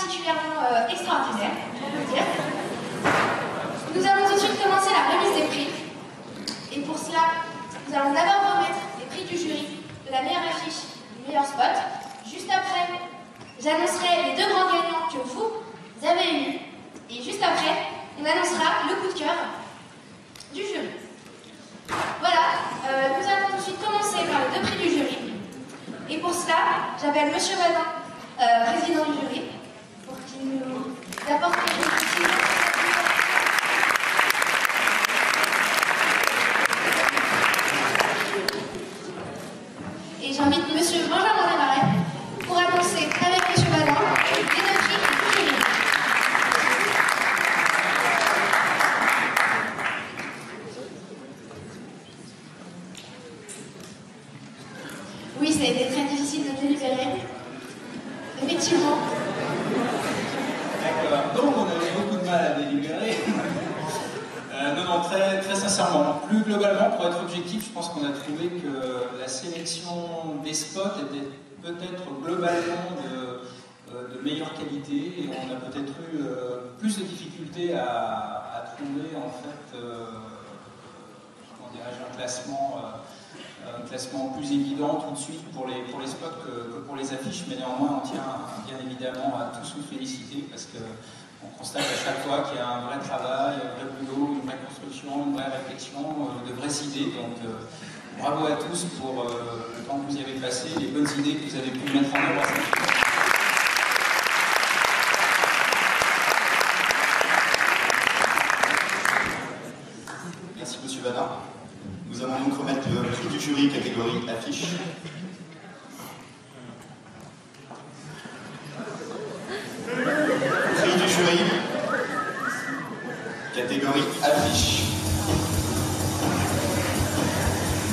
particulièrement extraordinaire, on peut dire. Nous allons tout de suite commencer la remise des prix. Et pour cela, nous allons d'abord remettre les prix du jury de la meilleure affiche, du meilleur spot. Juste après, j'annoncerai les 2 grands gagnants que vous avez eus. Et juste après, on annoncera le coup de cœur du jury. Voilà, nous allons tout de suite commencer par les 2 prix du jury. Et pour cela, j'appelle Monsieur Vadin, président du jury, pour qu'il nous apporte les précisions. Et j'invite Monsieur Benjamin Desmarais pour annoncer avec Monsieur Vadin les 2 prix du jury. Oui, ça a été très difficile de délibérer. Effectivement. D'accord. Donc, on avait beaucoup de mal à délibérer. Non, très sincèrement. Plus globalement, pour être objectif, je pense qu'on a trouvé que la sélection des spots était peut-être globalement de meilleure qualité et on a peut-être eu plus de difficultés à trouver en fait comment dirais-je, un classement plus évident tout de suite pour les spots que pour les affiches, mais néanmoins on tient bien évidemment à tous vous féliciter parce qu'on constate à chaque fois qu'il y a un vrai travail, un vrai boulot, une vraie construction, une vraie réflexion, de vraies idées. Donc bravo à tous pour le temps que vous y avez passé, les bonnes idées que vous avez pu mettre en œuvre. Merci Monsieur Vadin. Nous allons donc remettre le prix du jury catégorie affiche. Prix du jury catégorie affiche.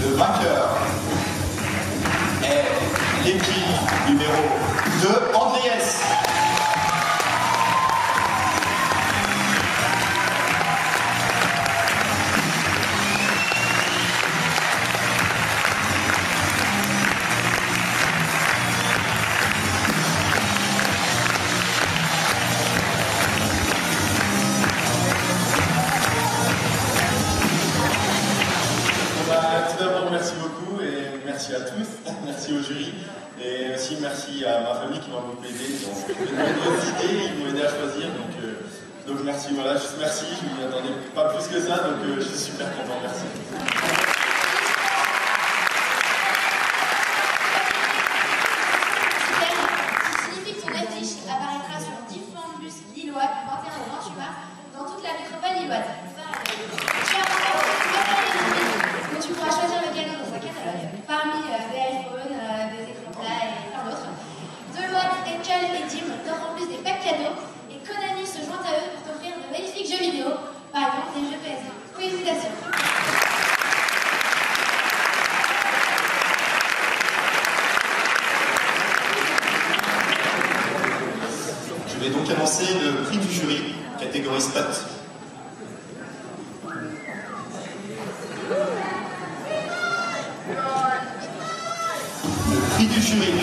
Le vainqueur est l'équipe numéro 2, Andreas. Tout d'abord, merci beaucoup et merci à tous, merci au jury et aussi merci à ma famille qui m'a beaucoup aidé, qui ont trouvé de nombreuses idées, ils m'ont aidé à choisir, donc merci, voilà, juste merci, je ne m'y attendais pas plus que ça, donc je suis super content, merci. Ce qui signifie que ton affiche apparaîtra sur différents bus lillois du 21 au 28 mars dans toute la métropole lilloise. Tu pourras choisir le cadeau dans un catalogue, parmi des iPhones, des écrans plats et plein d'autres. Deloitte, Ekel et Dim t'offrent en plus des packs cadeaux et Konami se joint à eux pour t'offrir de magnifiques jeux vidéo, par exemple des jeux PS1. Félicitations! Je vais donc annoncer le prix du jury catégorie spot. Prix du jury,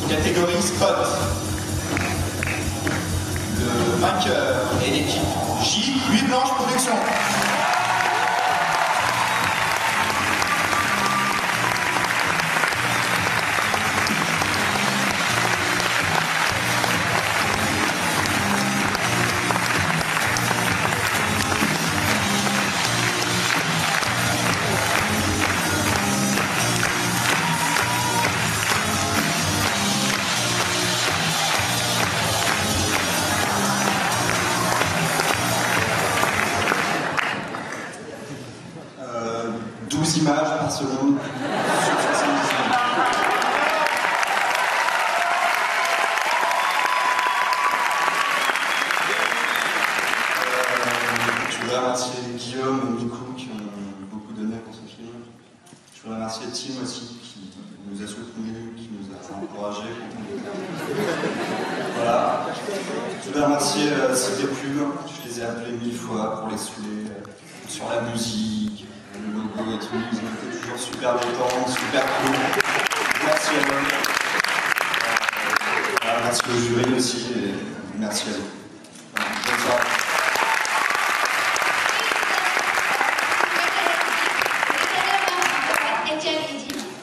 catégorie spot. Le vainqueur est l'équipe J, Nuit Blanche Production. Images par seconde sur 70 secondes. Je voudrais remercier Guillaume et Nico qui ont beaucoup donné pour ce film. Je voudrais remercier Tim aussi qui nous a soutenus, qui nous a encouragés. Voilà. Je voudrais remercier Cité Pub. Je les ai appelés 1000 fois pour les saouler sur la musique. Le logo et tout, ils ont été toujours super détendants, super cool. Merci à eux. Merci au jury aussi. Et Merci à vous. Bonne soirée.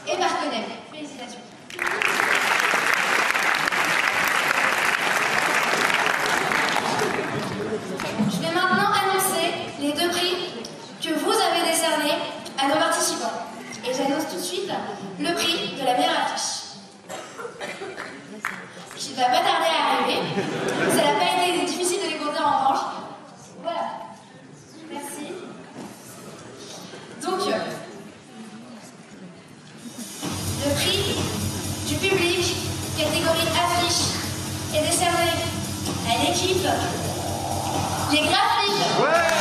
Et Marconnet. Félicitations. Je vais maintenant annoncer les 2 prix que vous avez décernés à nos participants. Et j'annonce tout de suite le prix de la meilleure affiche. Qui ne va pas tarder à arriver. Ça n'a pas été difficile de les compter en revanche. Voilà. Merci. Donc, le prix du public, catégorie affiche, est décerné à l'équipe Les Graphiques. Ouais.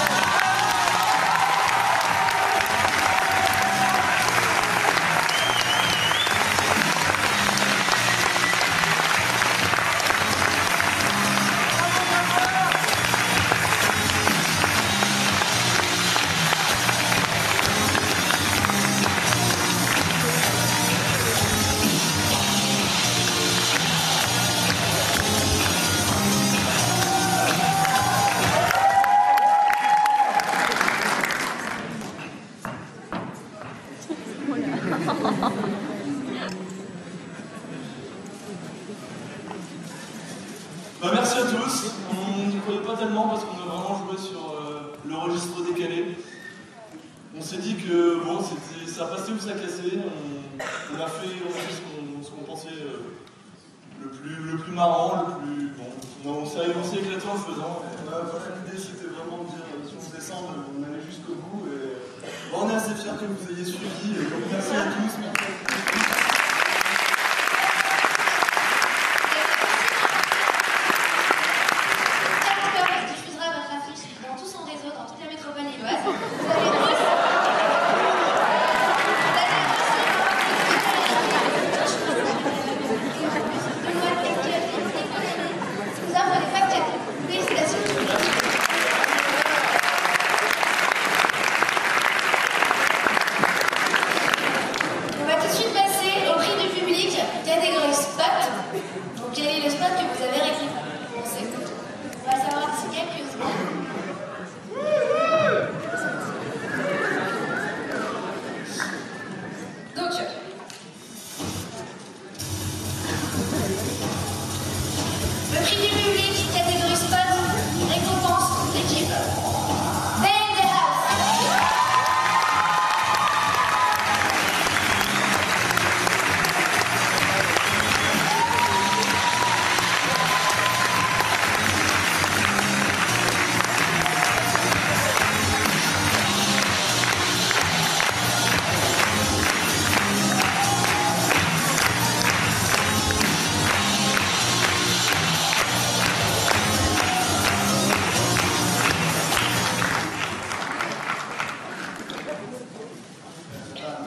Merci à tous. On n'y croyait pas tellement parce qu'on a vraiment joué sur le registre décalé. On s'est dit que bon, ça passait ou ça cassait. On a fait ce qu'on pensait le plus marrant, le plus bon. On s'est éclaté en le faisant. L'idée c'était vraiment de dire si on se descend, on allait jusqu'au bout. Et on est assez fiers que vous ayez suivi. Merci à tous.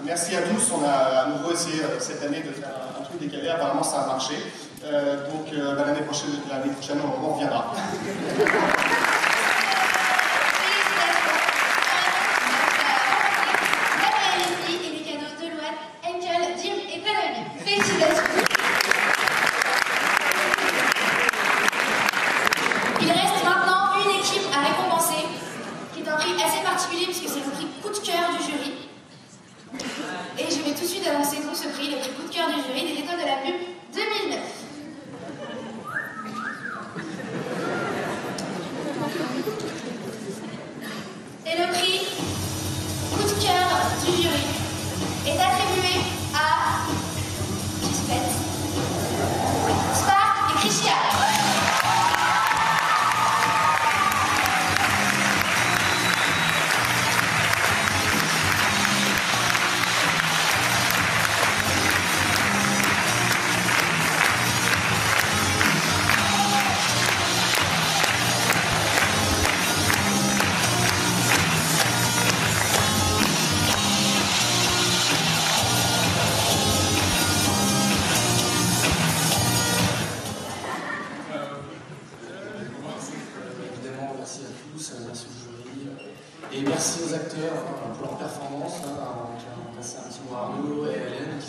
Merci à tous, on a à nouveau essayé cette année de faire un truc décalé, apparemment ça a marché. Donc l'année prochaine on reviendra. Il reste maintenant une équipe à récompenser, qui est un prix assez particulier puisque c'est le prix coup de cœur du jury. Et je vais tout de suite annoncer donc ce prix, le prix coup de cœur du jury des étoiles de la pub 2009. Et le prix coup de cœur du jury est attribué à Gisbeth, Spark et Christian. Merci au jury et merci aux acteurs pour leur performance. On va passer un petit mot à Arnaud et à Hélène